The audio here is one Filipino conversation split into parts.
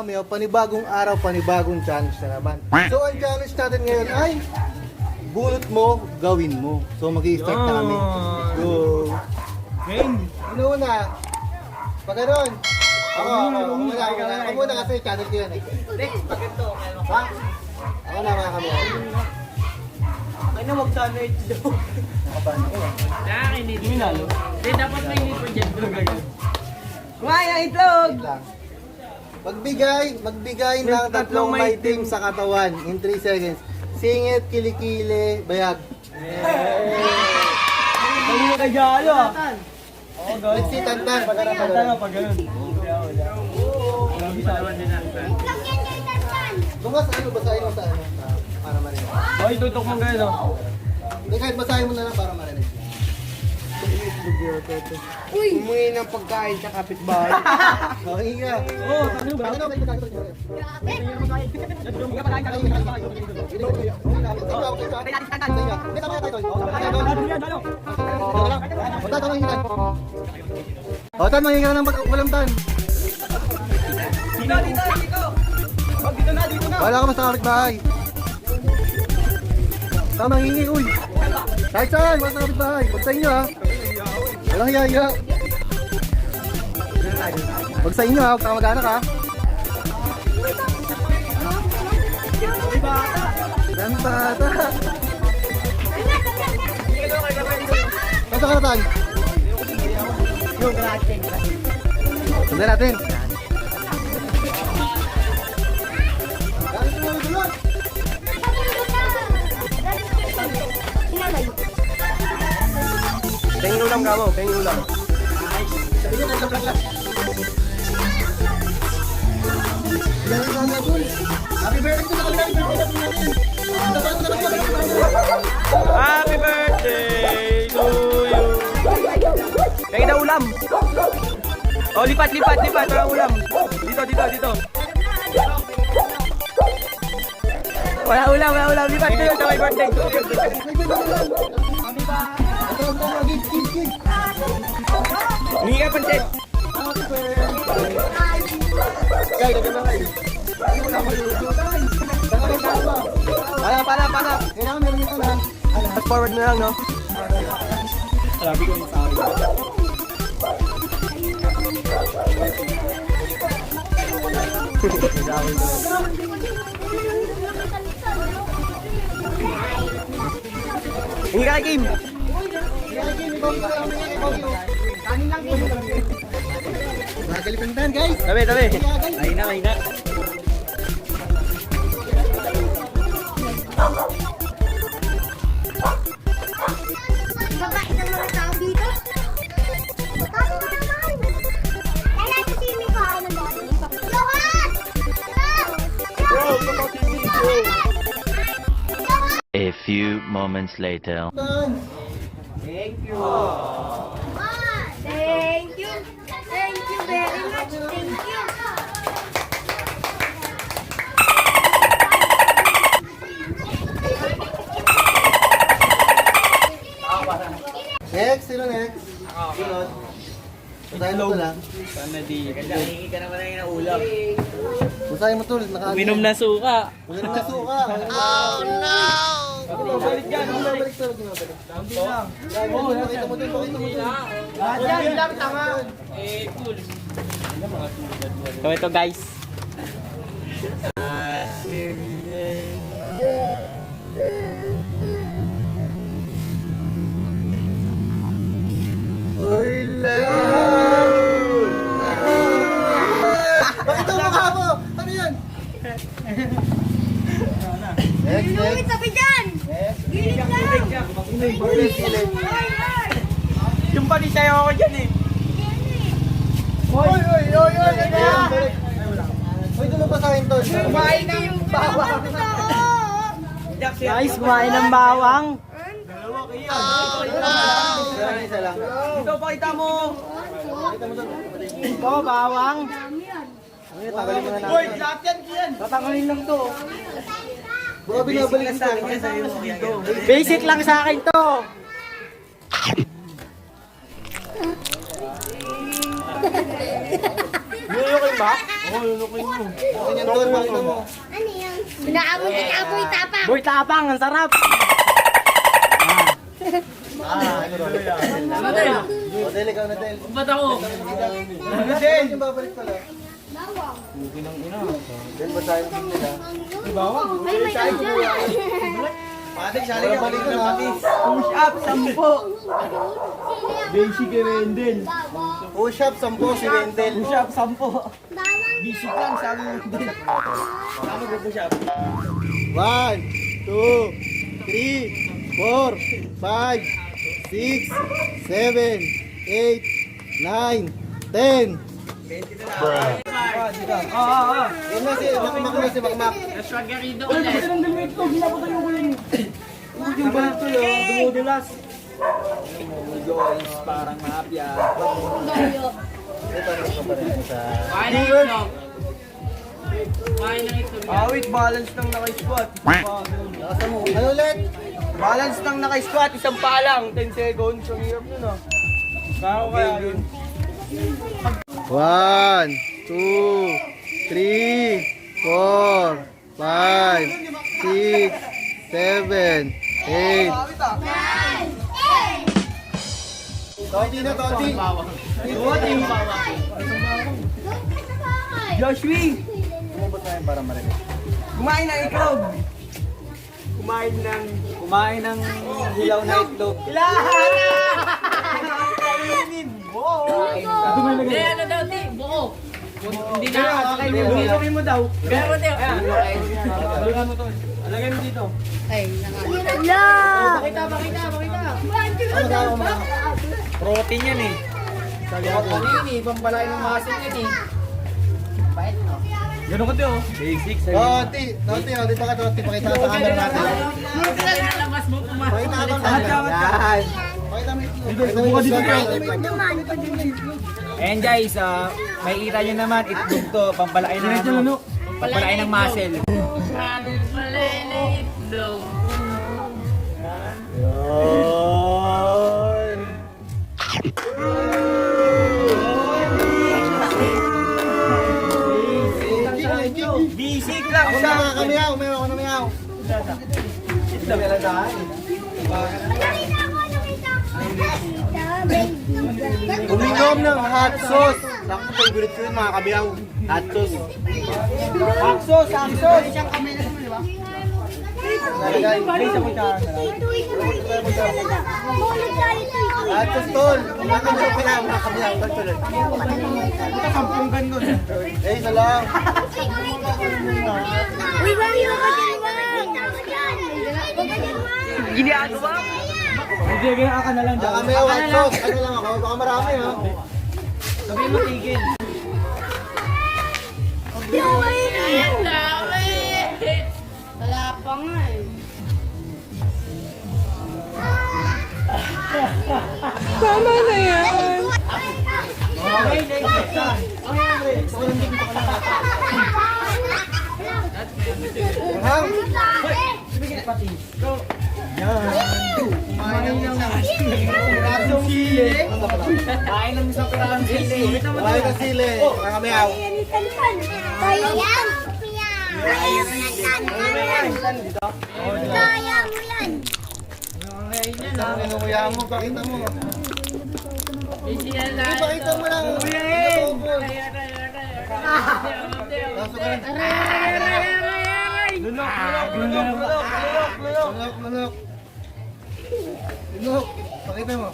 kami, panibagong araw, panibagong challenge na naman. So ang challenge natin ngayon ay bunot mo, gawin mo. So mag-i-start na kami. Go! Game! Una, pag ganun. Ako muna kasi challenge ko yan eh. Next, pag ito, Ha? Ako na mga kami. ay na wag sana ito. Nakakinit. Hindi nalo. Hindi, dapat may need for jet agad. Kumaya itlog! Wait lang. Magbigay ng tatlong may team sa katawan in 3 seconds. Singit, kilikili, bayag. Hindi mo kay Jalo ah. Let's see, tantan. Tantan pag ganun. Bukas ano, basahin mo sa ano, para marinig. Ay, tutok mo ganun oh. Hindi, kahit basahin mo na lang para marinig. Umuwi ng pagkain sa kapitbahay. Okay ka. Oo, tanong ba? O, Tan, mahinga ka ng walang Tan. Wala ka mas sa kapitbahay. Tan, mahingi, uy. Kahit saan, mas sa kapitbahay. Huwag sa inyo, ha. Walang hiya-hiya. Huwag sa inyo, ha. Huwag ka mag-anak, ha. Dami bata. Nasa ka na, Tan? Sundan natin. Pengin ulam ka mo, pengin ulam. Happy birthday to Happy birthday to you. Pengin na ulam. Oh, lipat. Walang ulam. Dito. Wala ulam. Lipat kayo sa my birthday. Hindi ka pansit. Para. Kailangan meron ito na. Fast forward na lang, no? Sabi ko yung sorry. Hindi ka Kim. Nakakalipantan, guys. Tabi. Ay na. Babae ng mga tao dito. Tapos ko naman. Kaya natin pa ako ng bata. Johan! A few moments later. Thank you. Thank you. Thank you very much. Thank you. Next, sino next? Sunod. Basahin mo to lang. Sana di. Hihingi ka naman ng ulam. Basahin mo to. Uminom na suka. Uminom na suka. Oh no! Balik dyan. Balik to. Hindi lang. Pakita mo dun. Yan, tama. Cool. So ito guys. Pakita mo mukha mo. Ano yan? Next. Uy, tabi dyan. Gilid lang. Gilid. Yung pa di sayo ako dyan eh. Oy. Uy, doon mo basahin to. Kumain ng bawang. Guys, kumain ng bawang. Isa lang. Ito, pakita mo. Ito, bawang. Tanggalin mo na natin. Boy, lahat yan. Tatanggalin lang to. Baka binabalik sa akin. Basic lang sa akin to. Yun yung Ganyan tol, pakita mo. Ano yan? Pinaamoy tapang. Boy, tapang, ang sarap. Ito tol. O, Del, ikaw na Del. Ba't ako? Del, yung babalik pala. Bawang. Del, basahin din nila. Ay, may andyan. Matik, sali ka balik na. Push up, 10. Basic kay Wendel. Push up, 10 si Wendel. Push up, 10. Bawang. Basic lang, sabi mo Wendel. Sabi ko push up. 1, 2, 3, 4, 5, 6, 7, 8, 9, 10. Yan na si Makmak na si Makmak. Swaggerito ulit. Ang damit ko, ginapatayo ko yun. Yung balat ko yun, dumudulas. Parang mafia. Ito ang ito pa rin sa... Kain ng itlog. Kain ng itlog. Awit, balance ng naka-squat. Nakasan mo. Ano ulit? Balance ng naka-squat, isang pa lang, 10 seconds. Ang hirap nun ah. Kaya ko kaya yun. 1, 2, 3, 4, 5, 6, 7, 8. Tonti na, Tonti. Joshua, Umubot na yan para marinig. kumain ng itlog. Kumain ng hilaw na itlog. Hindi, ano daw, di, buo. Hindi na ako. Bubukin mo daw. Pero mo, di. Alagay mo to. Alagay mo dito. Pakita. Ano daw mo? Protein yan eh. Kanini, pampalain ng muscle yun eh. Ganun ko to. Basic. Tonti, Tonti, oh, dito ka Tonti. Pakita ka sa camera natin. Lalabas mo kumain. Pakita ka sa camera. Yan. Pakita mo ito. Pakita mo ito. Ayan guys, makikita nyo naman, itlog to, pampalain ng ano, pampalain ng muscle. Pampalain ng itlog. Basic lang Ako siya. na kamiyaw, meron ako na miyaw. Uminom ng hot sauce. Ako favorite ko yun mga kamiyaw. Hot sauce. Aksos, aksos. Lalagay. Hot sauce tol. Bakit mo pala mga kamiyaw? Tuloy. Sampung ganun. Eh, isa lang. Uy, mami, baka dyan, ma'am. Ginagawa mo. Hindi, ganyan ka na lang Mga kamiyaw hot sauce. Ano lang ako? Baka marami ha. Sabihin mo tigil. Wala pa nga eh. Okay, next time. Hang. Pirasong sili. Kain ng isang pirasong sili. Kumain ng sili. Mga kamiyaw. Kaya yan. Kaya mo yan. Ang inukuya mo. Pakita mo. Hindi yan Eh, lang. pakita mo lang. Pasok ka na. Lunok, lunok, lunok, lunok, lunok, lunok. Manok, manok. Manok. Pakita mo.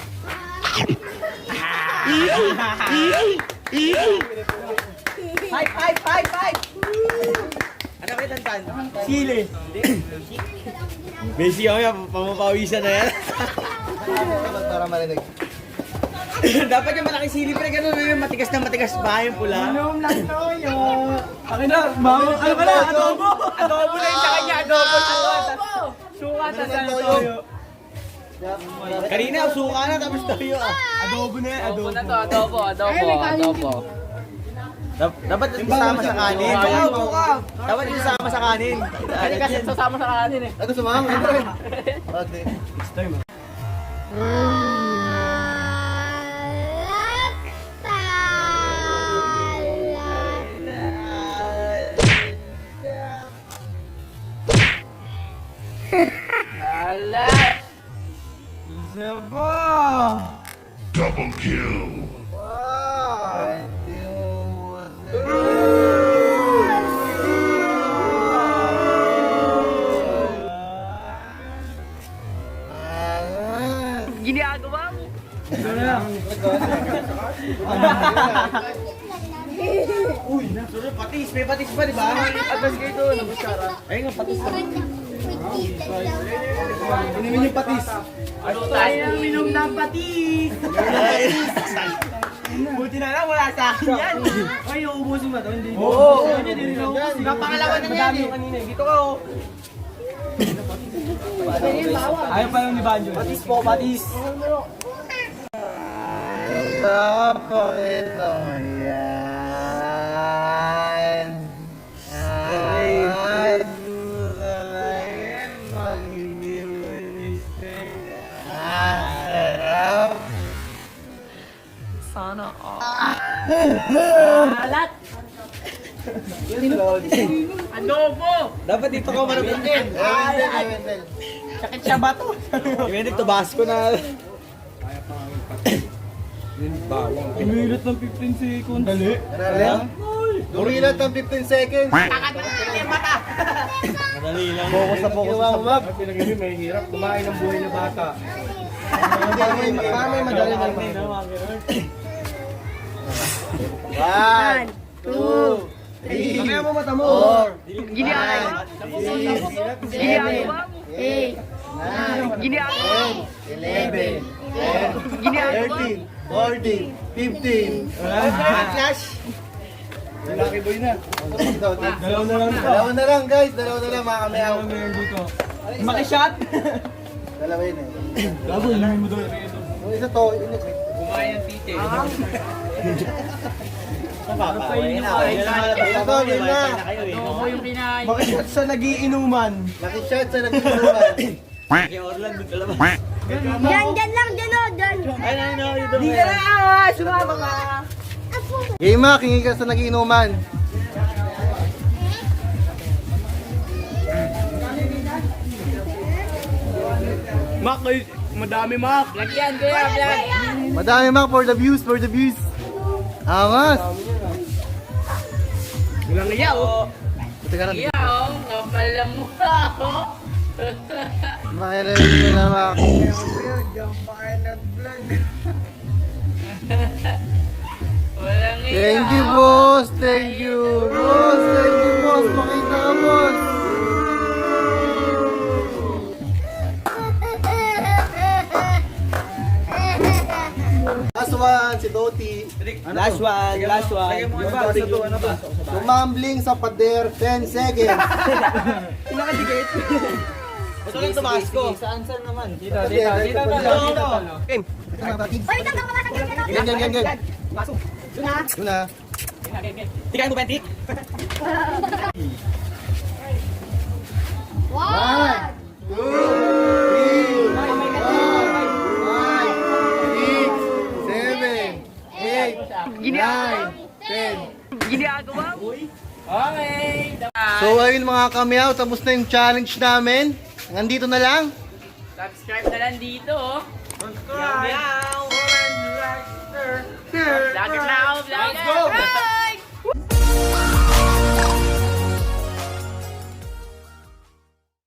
Five, five, five, five. Ano kayo tantan? Sili. Basic ako yan, pamapawisan na yan. Para marinig. Dapat yung malaki sili pre, ganun yung matigas na matigas ba yung pula? Inom lang toyo. Akin na, ano ka na? Adobo! Adobo na yung sa kanya, adobo. Suka tas ano toyo. Kanina, suka na tapos toyo ah. Adobo na yan, adobo. Adobo. Dapat yung kasama sa kanin. Dapat yung kasama sa kanin. Kasi sasama sa kanin eh. Ano gusto mo? Okay. Patis, may patis pa, di ba? Atas kayo doon. Ayun nga, patis. Inumin yung patis. Ano tayo minom ng patis? Buti na lang, wala sa akin yan. Ay, uubusin mo ito, hindi. Oo. Hindi rin naubusin. Napakalawan na yan eh. Kanina, dito ka oh. Ayaw pa lang ni Banjo. Patis po, patis. Adobo! Dapat dito ka managutin. Sakit siya ba to? Iwendit, Tabasco na. Umilit ng 15 seconds. Dali. Durilat ng 15 seconds. Kakatayin yung mata! Madali lang. Focus na focus sa vlog. Pinag-ibig may hirap kumain ng buhay na bata. Para may madali na naman. 1, 2, 3, Kaya mo mata mo. 4, 5, 6, 7, 8, 9, 10, 11, 12, 13, 14, 15. Flash! Lucky boy na. Dalaw na lang ito. Dalawa na lang guys, dalawa na lang mga kamayaw. Dalaw meron dito. Makishot! Dalawa yun eh. Gago, inumin mo doon. Yung isa to, yun eh. Kumain ng titi. Ito, yun na. Adobo yung kinain. Makishot sa nagiinuman. Lucky shot sa nagtutulungan. Kaya Orlando ka lang. Dyan lang, dyan o, dyan. Hindi ka na! Sumama ka! Game ma, kingi ka sa nagiinuman. Mak, madami mak. Lagyan ko yan, vlog! Madami mak for the views, for the views. Angas. Walang iya oh! Buti ka rin. Iya oh! Kapal lang mukha oh! Makinig na mak. Walang iya! Thank you boss, thank you. Boss, thank you boss. Makita ka boss. Last one, si Doti. Last one, last one. Tumambling sa pader, 10 seconds. Pinakadikit. Ito lang Tabasco. Saan naman? Dito, dito, dito. Dito. Game. Oy, ito ka mga Gan, gan, gan, gan. Pasok. Doon na. Yun na. Tingnan mo, Bentik. 1, 2, 3, 4, 5, 6, 7, 8, 9, 10. Okay. So ayun mga kamyaw, tapos na yung challenge namin. Nandito na lang. Subscribe na lang dito oh. Subscribe. Meow.